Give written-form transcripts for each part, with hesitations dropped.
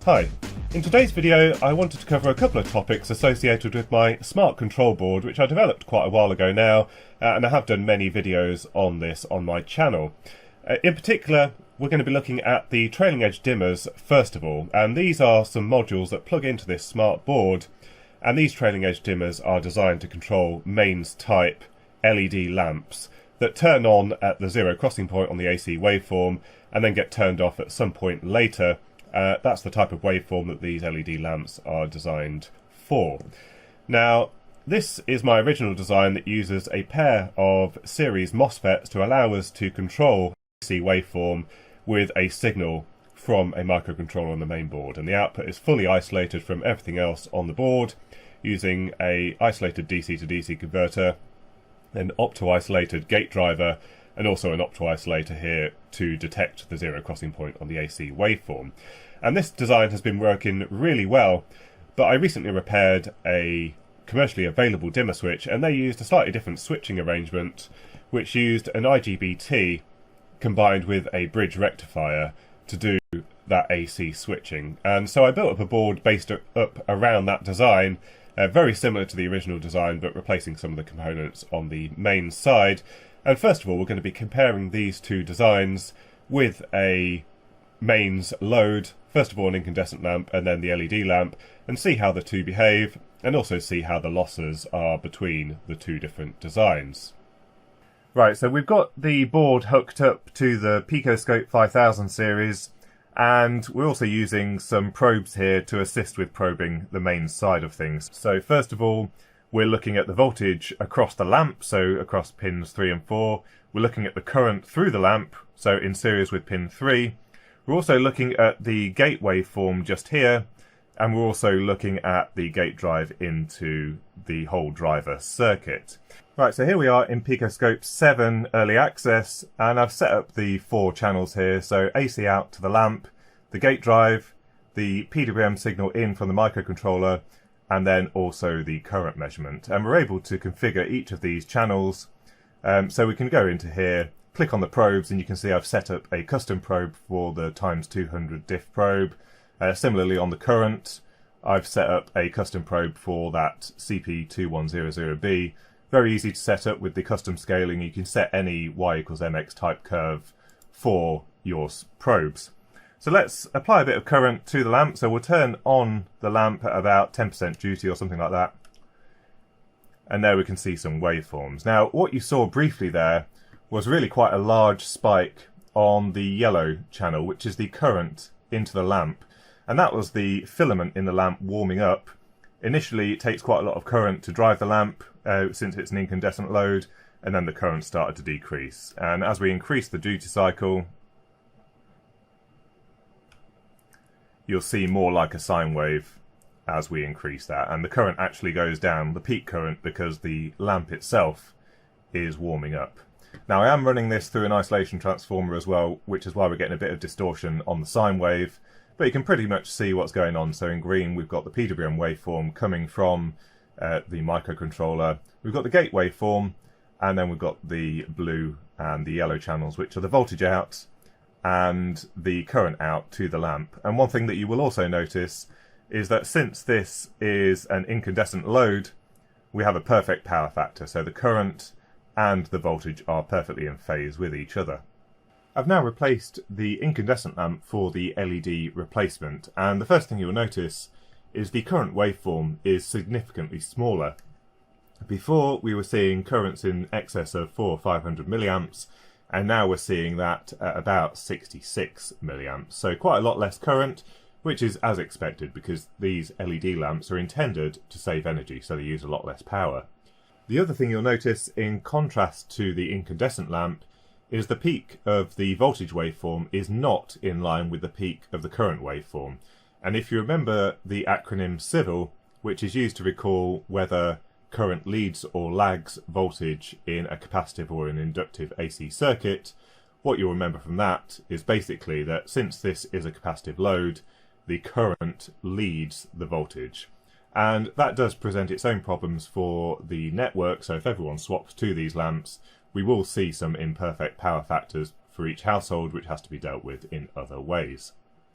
Hi, in today's video I wanted to cover a couple of topics associated with my smart control board, which I developed quite a while ago now, and I have done many videos on this on my channel. In particular, we're going to be looking at the trailing edge dimmers first of all, and these are some modules that plug into this smart board, and these trailing edge dimmers are designed to control mains type LED lamps that turn on at the zero crossing point on the AC waveform and then get turned off at some point later. That's the type of waveform that these LED lamps are designed for. Now, this is my original design that uses a pair of series MOSFETs to allow us to control AC waveform with a signal from a microcontroller on the main board, and the output is fully isolated from everything else on the board using a isolated DC to DC converter, an opto-isolated gate driver, and also an opto-isolator here to detect the zero crossing point on the AC waveform. And this design has been working really well, but I recently repaired a commercially available dimmer switch, and they used a slightly different switching arrangement which used an IGBT combined with a bridge rectifier to do that AC switching. And so I built up a board based up around that design, very similar to the original design but replacing some of the components on the main side. And first of all, we're going to be comparing these two designs with a mains load, first of all an incandescent lamp and then the LED lamp, and see how the two behave, and also see how the losses are between the two different designs. Right, so we've got the board hooked up to the PicoScope 5000 series, and we're also using some probes here to assist with probing the main side of things. So first of all, we're looking at the voltage across the lamp, so across pins 3 and 4. We're looking at the current through the lamp, so in series with pin 3. We're also looking at the gate waveform just here, and we're also looking at the gate drive into the whole driver circuit. Right, so here we are in PicoScope 7 Early Access, and I've set up the 4 channels here, so AC out to the lamp, the gate drive, the PWM signal in from the microcontroller, and then also the current measurement. And we're able to configure each of these channels, so we can go into here, click on the probes, and you can see I've set up a custom probe for the ×200 diff probe. Similarly on the current, I've set up a custom probe for that CP2100B. Very easy to set up with the custom scaling. You can set any y = mx type curve for your probes. So let's apply a bit of current to the lamp. So we'll turn on the lamp at about 10% duty or something like that. And there we can see some waveforms. Now, what you saw briefly there was really quite a large spike on the yellow channel, which is the current into the lamp. And that was the filament in the lamp warming up. Initially, it takes quite a lot of current to drive the lamp, since it's an incandescent load, and then the current started to decrease. And as we increase the duty cycle, you'll see more like a sine wave as we increase that. And the current actually goes down, the peak current, because the lamp itself is warming up. Now, I am running this through an isolation transformer as well, which is why we're getting a bit of distortion on the sine wave. But you can pretty much see what's going on. So in green, we've got the PWM waveform coming from the microcontroller. We've got the gate waveform, and then we've got the blue and the yellow channels, which are the voltage out and the current out to the lamp. And one thing that you will also notice is that since this is an incandescent load, we have a perfect power factor. So the current and the voltage are perfectly in phase with each other. I've now replaced the incandescent lamp for the LED replacement, and the first thing you'll notice is the current waveform is significantly smaller. Before, we were seeing currents in excess of 400 or 500 milliamps, and now we're seeing that at about 66 milliamps. So quite a lot less current, which is as expected because these LED lamps are intended to save energy, so they use a lot less power. The other thing you'll notice, in contrast to the incandescent lamp, is the peak of the voltage waveform is not in line with the peak of the current waveform. And if you remember the acronym CIVIL, which is used to recall whether current leads or lags voltage in a capacitive or an inductive AC circuit, what you'll remember from that is basically that since this is a capacitive load, the current leads the voltage. And that does present its own problems for the network, so if everyone swaps to these lamps, we will see some imperfect power factors for each household, which has to be dealt with in other ways.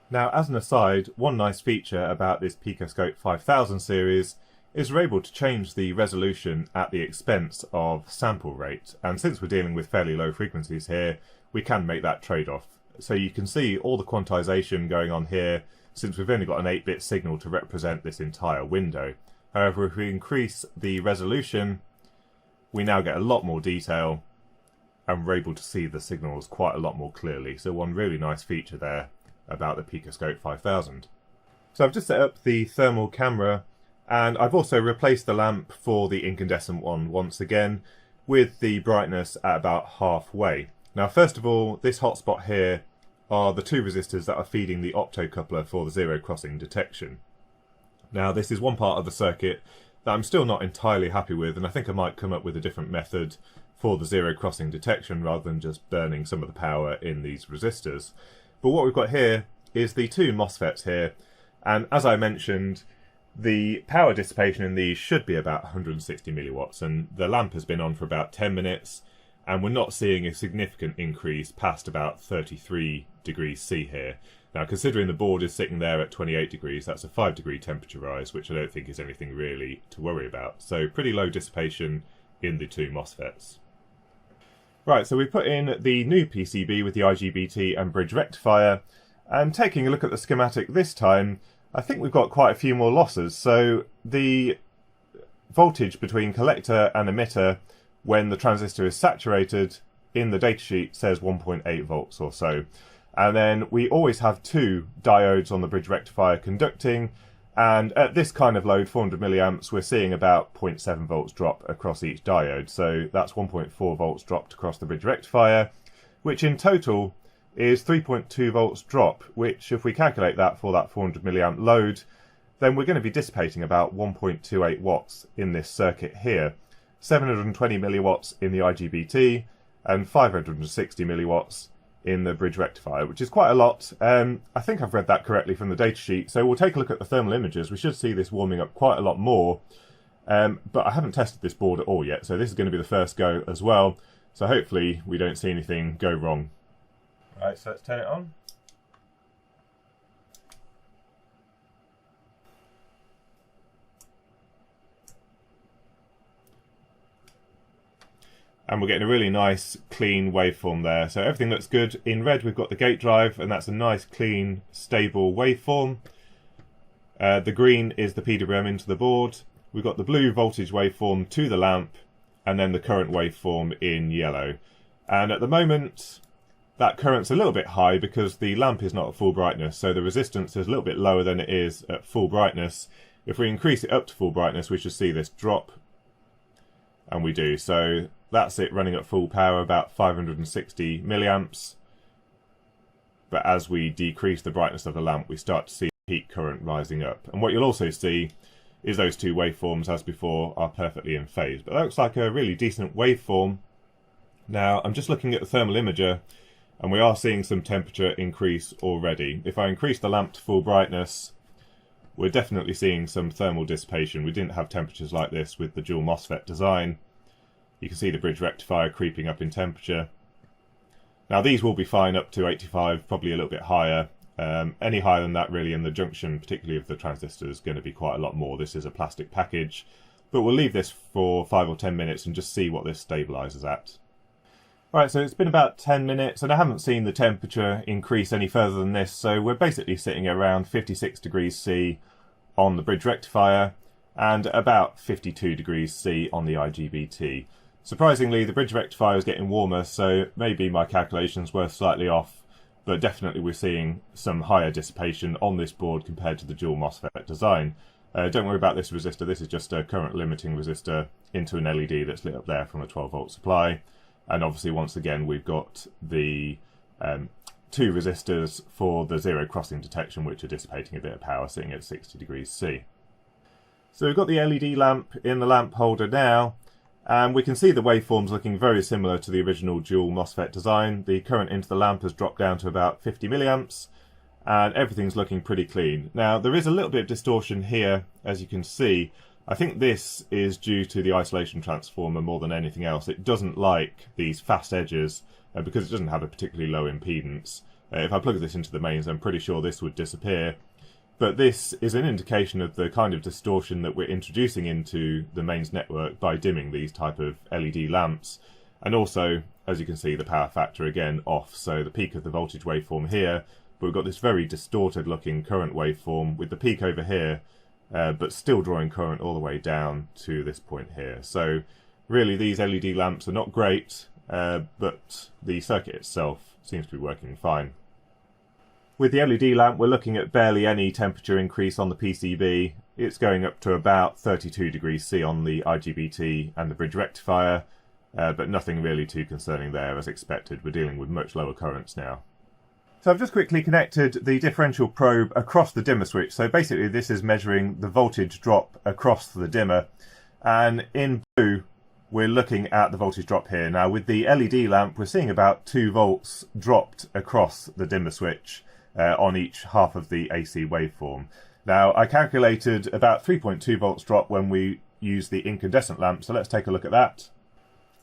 Now, as an aside, one nice feature about this PicoScope 5000 series is we're able to change the resolution at the expense of sample rate, and since we're dealing with fairly low frequencies here, we can make that trade-off. So you can see all the quantization going on here, since we've only got an 8-bit signal to represent this entire window. However, if we increase the resolution, we now get a lot more detail, and we're able to see the signals quite a lot more clearly. So one really nice feature there about the PicoScope 5000. So I've just set up the thermal camera, and I've also replaced the lamp for the incandescent one once again with the brightness at about halfway. Now, first of all, this hotspot here are the two resistors that are feeding the optocoupler for the zero crossing detection. Now, this is one part of the circuit that I'm still not entirely happy with, and I think I might come up with a different method for the zero crossing detection rather than just burning some of the power in these resistors. But what we've got here is the two MOSFETs here, and as I mentioned, the power dissipation in these should be about 160 milliwatts, and the lamp has been on for about 10 minutes, and we're not seeing a significant increase past about 33 degrees C here. Now, considering the board is sitting there at 28 degrees, that's a 5-degree temperature rise, which I don't think is anything really to worry about. So pretty low dissipation in the two MOSFETs. Right, so we put in the new PCB with the IGBT and bridge rectifier, and taking a look at the schematic this time, I think we've got quite a few more losses. So the voltage between collector and emitter when the transistor is saturated in the datasheet says 1.8 volts or so. And then we always have two diodes on the bridge rectifier conducting, and at this kind of load, 400 milliamps, we're seeing about 0.7 volts drop across each diode. So that's 1.4 volts dropped across the bridge rectifier, which in total is 3.2 volts drop, which if we calculate that for that 400 milliamp load, then we're going to be dissipating about 1.28 watts in this circuit here. 720 milliwatts in the IGBT and 560 milliwatts in the bridge rectifier, which is quite a lot. I think I've read that correctly from the datasheet. So we'll take a look at the thermal images. We should see this warming up quite a lot more, but I haven't tested this board at all yet, so this is going to be the first go as well. So hopefully we don't see anything go wrong. Right, so let's turn it on. And we're getting a really nice clean waveform there. So everything looks good. In red we've got the gate drive, and that's a nice clean stable waveform. The green is the PWM into the board. We've got the blue voltage waveform to the lamp, and then the current waveform in yellow. And at the moment that current's a little bit high because the lamp is not at full brightness, so the resistance is a little bit lower than it is at full brightness. If we increase it up to full brightness, we should see this drop, and we do. So that's it running at full power, about 560 milliamps. But as we decrease the brightness of the lamp, we start to see peak current rising up. And what you'll also see is those two waveforms, as before, are perfectly in phase. But that looks like a really decent waveform. Now, I'm just looking at the thermal imager, and we are seeing some temperature increase already. If I increase the lamp to full brightness, we're definitely seeing some thermal dissipation. We didn't have temperatures like this with the dual MOSFET design. You can see the bridge rectifier creeping up in temperature. Now these will be fine up to 85, probably a little bit higher. Any higher than that really in the junction, particularly of the transistor, is going to be quite a lot more. This is a plastic package, but we'll leave this for 5 or 10 minutes and just see what this stabilizes at. Right, so it's been about 10 minutes and I haven't seen the temperature increase any further than this, so we're basically sitting around 56 degrees C on the bridge rectifier and about 52 degrees C on the IGBT. Surprisingly, the bridge rectifier is getting warmer, so maybe my calculations were slightly off, but definitely we're seeing some higher dissipation on this board compared to the dual MOSFET design. Don't worry about this resistor, this is just a current limiting resistor into an LED that's lit up there from a 12 volt supply. And obviously, once again, we've got the two resistors for the zero crossing detection, which are dissipating a bit of power, sitting at 60 degrees C. So we've got the LED lamp in the lamp holder now, and we can see the waveforms looking very similar to the original dual MOSFET design. The current into the lamp has dropped down to about 50 milliamps, and everything's looking pretty clean. Now, there is a little bit of distortion here, as you can see. I think this is due to the isolation transformer more than anything else. It doesn't like these fast edges because it doesn't have a particularly low impedance. If I plug this into the mains, I'm pretty sure this would disappear. But this is an indication of the kind of distortion that we're introducing into the mains network by dimming these type of LED lamps. And also, as you can see, the power factor again off, so the peak of the voltage waveform here, but we've got this very distorted looking current waveform with the peak over here, but still drawing current all the way down to this point here. So really these LED lamps are not great, but the circuit itself seems to be working fine. With the LED lamp, we're looking at barely any temperature increase on the PCB. It's going up to about 32 degrees C on the IGBT and the bridge rectifier, but nothing really too concerning there. As expected, we're dealing with much lower currents now. So I've just quickly connected the differential probe across the dimmer switch. So basically this is measuring the voltage drop across the dimmer. And in blue, we're looking at the voltage drop here. Now with the LED lamp, we're seeing about 2 volts dropped across the dimmer switch on each half of the AC waveform. Now I calculated about 3.2 volts drop when we use the incandescent lamp. So let's take a look at that.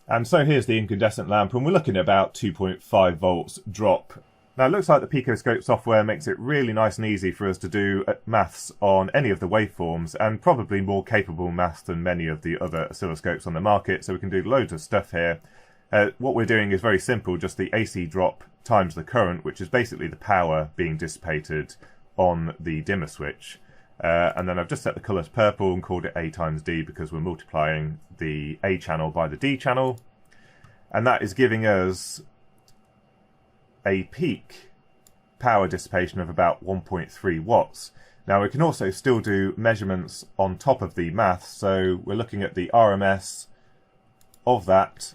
And so here's the incandescent lamp, and we're looking at about 2.5 volts drop. Now it looks like the PicoScope software makes it really nice and easy for us to do maths on any of the waveforms, and probably more capable maths than many of the other oscilloscopes on the market, so we can do loads of stuff here. What we're doing is very simple, just the AC drop times the current, which is basically the power being dissipated on the dimmer switch. And then I've just set the colour to purple and called it A times D because we're multiplying the A channel by the D channel. And that is giving us a peak power dissipation of about 1.3 watts. Now we can also still do measurements on top of the math, so we're looking at the RMS of that,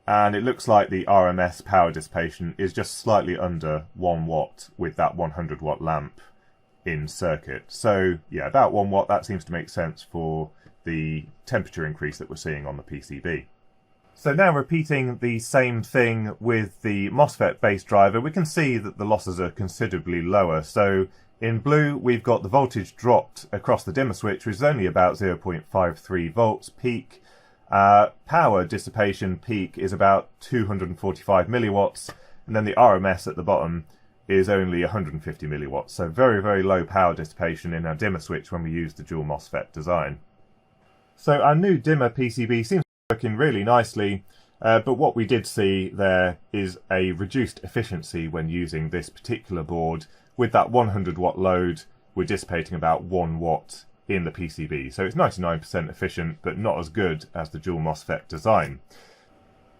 and it looks like the RMS power dissipation is just slightly under 1 watt with that 100 watt lamp in circuit. So yeah, about 1 watt, that seems to make sense for the temperature increase that we're seeing on the PCB. So now repeating the same thing with the MOSFET based driver, we can see that the losses are considerably lower. So in blue, we've got the voltage dropped across the dimmer switch, which is only about 0.53 volts peak. Power dissipation peak is about 245 milliwatts, and then the RMS at the bottom is only 150 milliwatts. So very, very low power dissipation in our dimmer switch when we use the dual MOSFET design. So our new dimmer PCB seems working really nicely, but what we did see there is a reduced efficiency when using this particular board. With that 100 watt load, we're dissipating about 1 watt in the PCB, so it's 99% efficient, but not as good as the dual MOSFET design.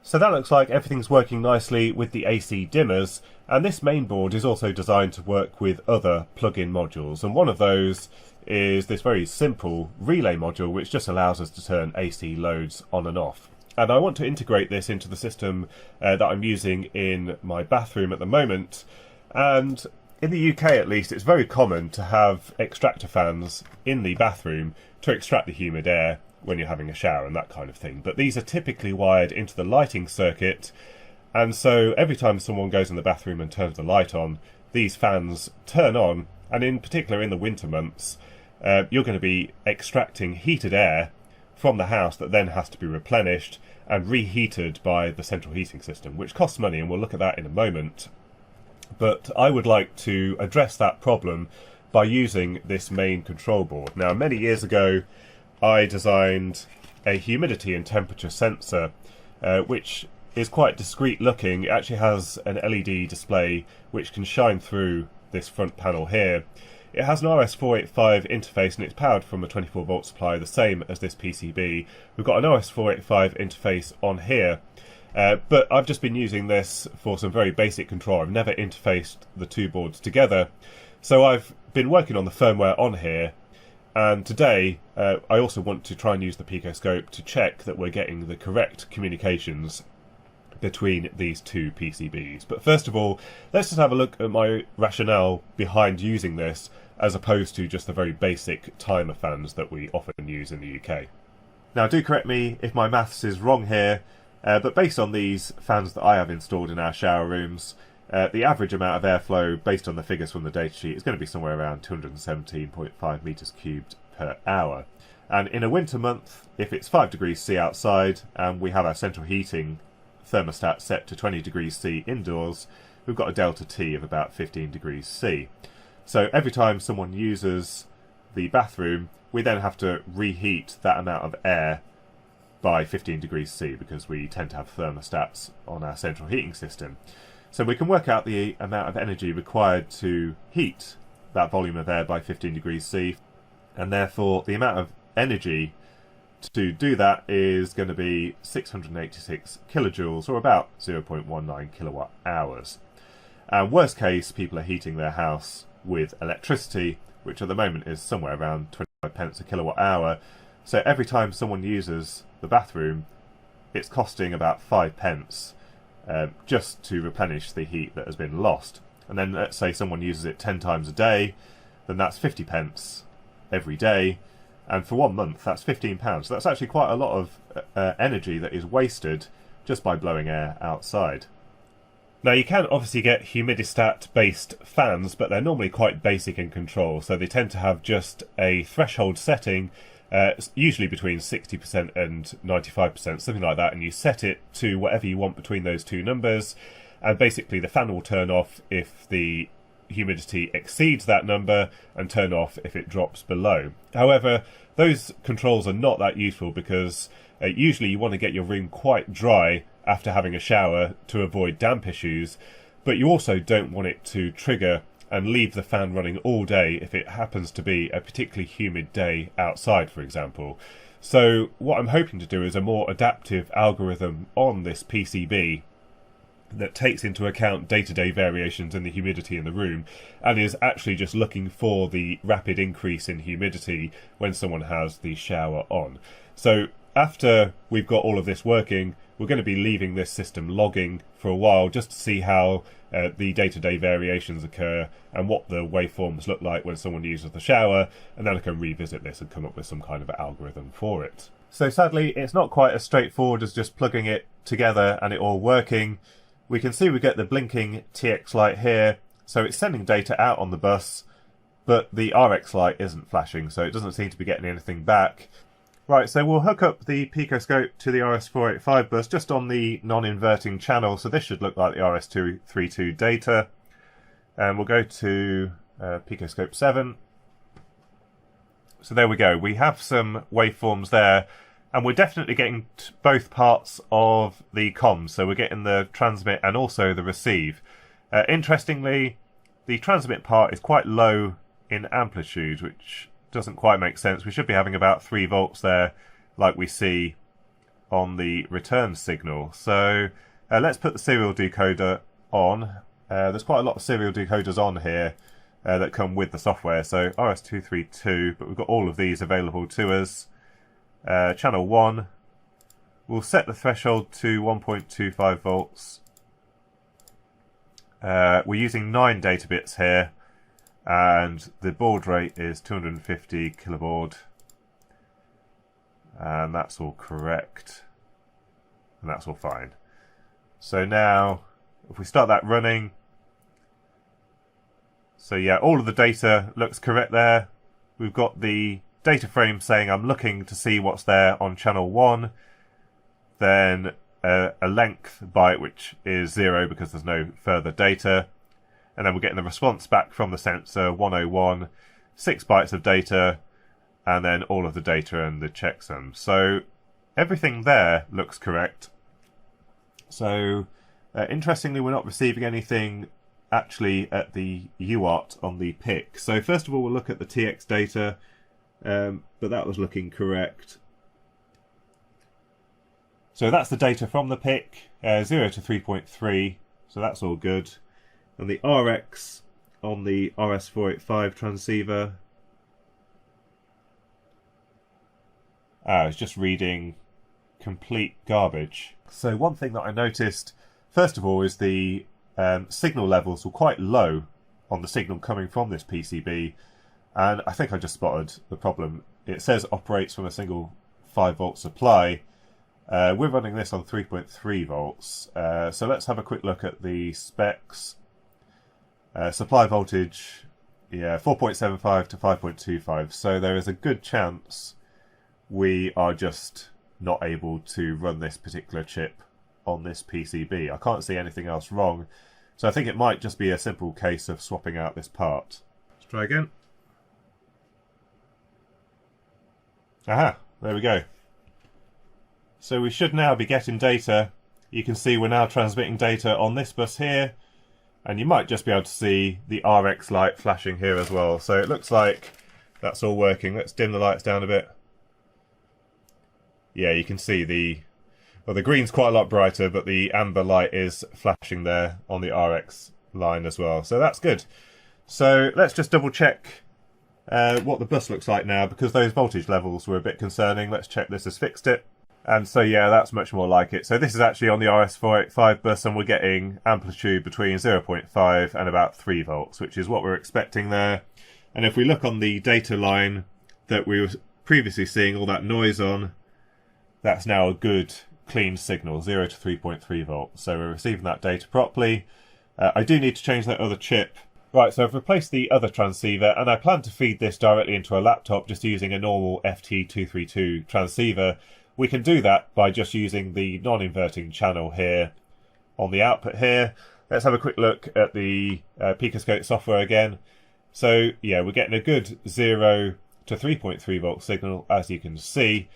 So that looks like everything's working nicely with the AC dimmers, and this main board is also designed to work with other plug-in modules, and one of those is this very simple relay module which just allows us to turn AC loads on and off. And I want to integrate this into the system that I'm using in my bathroom at the moment, and in the UK at least it's very common to have extractor fans in the bathroom to extract the humid air when you're having a shower and that kind of thing, but these are typically wired into the lighting circuit, and so every time someone goes in the bathroom and turns the light on, these fans turn on, and in particular in the winter months you're going to be extracting heated air from the house that then has to be replenished and reheated by the central heating system, which costs money, and we'll look at that in a moment. But I would like to address that problem by using this main control board. Now, many years ago I designed a humidity and temperature sensor which is quite discreet looking. It actually has an LED display which can shine through this front panel here. It has an RS485 interface and it's powered from a 24 volt supply, the same as this PCB. We've got an RS485 interface on here, but I've just been using this for some very basic control. I've never interfaced the two boards together, so I've been working on the firmware on here, and today I also want to try and use the PicoScope to check that we're getting the correct communications between these two PCBs. But first of all, let's just have a look at my rationale behind using this as opposed to just the very basic timer fans that we often use in the UK. Now do correct me if my maths is wrong here, but based on these fans that I have installed in our shower rooms, the average amount of airflow based on the figures from the datasheet is going to be somewhere around 217.5 meters cubed per hour. And in a winter month, if it's 5 degrees C outside and we have our central heating thermostat set to 20 degrees C indoors, we've got a delta T of about 15 degrees C. So every time someone uses the bathroom, we then have to reheat that amount of air by 15 degrees C, because we tend to have thermostats on our central heating system. So we can work out the amount of energy required to heat that volume of air by 15 degrees C, and therefore the amount of energy to do that is going to be 686 kilojoules, or about 0.19 kilowatt hours. Worst case, people are heating their house with electricity, which at the moment is somewhere around 25 pence a kilowatt hour. So every time someone uses the bathroom, it's costing about 5 pence just to replenish the heat that has been lost. And then let's say someone uses it 10 times a day, then that's 50 pence every day. And for 1 month, that's £15. So that's actually quite a lot of energy that is wasted just by blowing air outside. Now, you can obviously get Humidistat-based fans, but they're normally quite basic in control. So they tend to have just a threshold setting, usually between 60% and 95%, something like that. And you set it to whatever you want between those two numbers. And basically, the fan will turn off if the humidity exceeds that number and turn off if it drops below. However, those controls are not that useful because usually you want to get your room quite dry after having a shower to avoid damp issues, but you also don't want it to trigger and leave the fan running all day if it happens to be a particularly humid day outside, for example. So what I'm hoping to do is a more adaptive algorithm on this PCB that takes into account day-to-day variations in the humidity in the room and is actually just looking for the rapid increase in humidity when someone has the shower on. So after we've got all of this working, we're going to be leaving this system logging for a while just to see how the day-to-day variations occur and what the waveforms look like when someone uses the shower, and then I can revisit this and come up with some kind of algorithm for it. So sadly, it's not quite as straightforward as just plugging it together and it all working. We can see we get the blinking TX light here, so it's sending data out on the bus, but the RX light isn't flashing, so it doesn't seem to be getting anything back. Right, so we'll hook up the PicoScope to the RS485 bus just on the non-inverting channel, so this should look like the RS232 data. And we'll go to PicoScope 7. So there we go, we have some waveforms there. And we're definitely getting both parts of the comms, so we're getting the transmit and also the receive. Interestingly, the transmit part is quite low in amplitude, which doesn't quite make sense. We should be having about 3 volts there, like we see on the return signal. So let's put the serial decoder on. There's quite a lot of serial decoders on here that come with the software, so RS232, but we've got all of these available to us. Channel 1, we'll set the threshold to 1.25 volts. We're using 9 data bits here, and the baud rate is 250 kilobaud, and that's all correct, and that's all fine. So now, if we start that running, so yeah, all of the data looks correct there. We've got the data frame saying I'm looking to see what's there on channel 1, then a length byte which is 0 because there's no further data, and then we're getting the response back from the sensor 101, 6 bytes of data, and then all of the data and the checksum. So everything there looks correct. So interestingly, we're not receiving anything actually at the UART on the PIC. So first of all, we'll look at the TX data. But that was looking correct. So that's the data from the PIC, 0 to 3.3, so that's all good. And the RX on the RS485 transceiver, it's just reading complete garbage. So one thing that I noticed, first of all, is the signal levels were quite low on the signal coming from this PCB. And I think I just spotted the problem. It says operates from a single 5-volt supply. We're running this on 3.3 volts. So let's have a quick look at the specs. Supply voltage, yeah, 4.75 to 5.25. So there is a good chance we are just not able to run this particular chip on this PCB. I can't see anything else wrong So I think it might just be a simple case of swapping out this part. Let's try again. Aha, there we go. So we should now be getting data. You can see we're now transmitting data on this bus here, and you might just be able to see the RX light flashing here as well. So it looks like that's all working. Let's dim the lights down a bit. Yeah, you can see the green's quite a lot brighter, but the amber light is flashing there on the RX line as well. So that's good. So let's just double check what the bus looks like now, because those voltage levels were a bit concerning. Let's check this has fixed it. And so yeah, that's much more like it. So this is actually on the RS485 bus, and we're getting amplitude between 0.5 and about 3 volts, which is what we're expecting there. And if we look on the data line that we were previously seeing all that noise on, that's now a good clean signal, 0 to 3.3 volts. So we're receiving that data properly. I do need to change that other chip. Right, so I've replaced the other transceiver, and I plan to feed this directly into a laptop just using a normal FT232 transceiver. We can do that by just using the non-inverting channel here on the output here. Let's have a quick look at the PicoScope software again. So yeah, we're getting a good 0 to 3.3 volt signal, as you can see.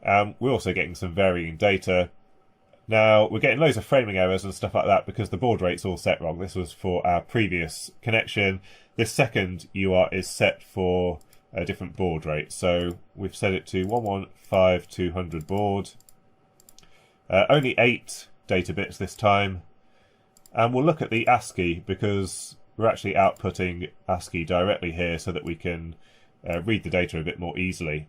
We're also getting some varying data. Now, we're getting loads of framing errors and stuff like that because the baud rate's all set wrong. This was for our previous connection. This second UART is set for a different baud rate. So we've set it to 115200 baud. Only 8 data bits this time. And we'll look at the ASCII because we're actually outputting ASCII directly here so that we can read the data a bit more easily.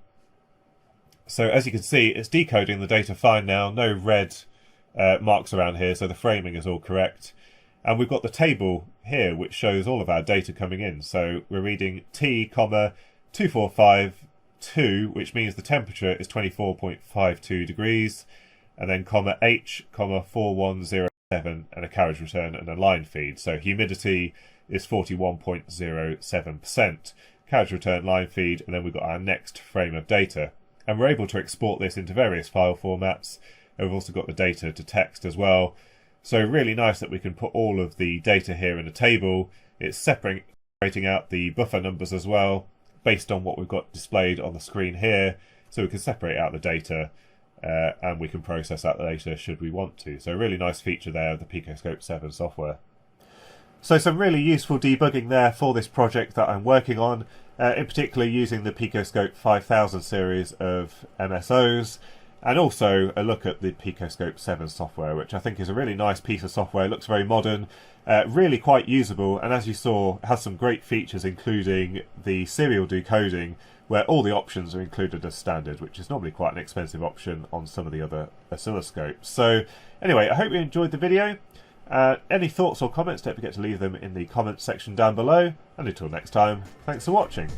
So as you can see, it's decoding the data fine now. No red marks around here, so the framing is all correct. And we've got the table here which shows all of our data coming in. So we're reading T, 2452, which means the temperature is 24.52 degrees, and then H, 4107, and a carriage return and a line feed. So humidity is 41.07%, carriage return, line feed, and then we've got our next frame of data. And we're able to export this into various file formats. And we've also got the data to text as well. So really nice that we can put all of the data here in a table. It's separating out the buffer numbers as well, based on what we've got displayed on the screen here. So we can separate out the data and we can process out the data should we want to. So a really nice feature there of the PicoScope 7 software. So some really useful debugging there for this project that I'm working on, in particular using the PicoScope 5000 series of MSOs, and also a look at the PicoScope 7 software, which I think is a really nice piece of software. It looks very modern, really quite usable, and as you saw, has some great features, including the serial decoding, where all the options are included as standard, which is normally quite an expensive option on some of the other oscilloscopes. So anyway, I hope you enjoyed the video. Any thoughts or comments, don't forget to leave them in the comments section down below. And until next time, thanks for watching.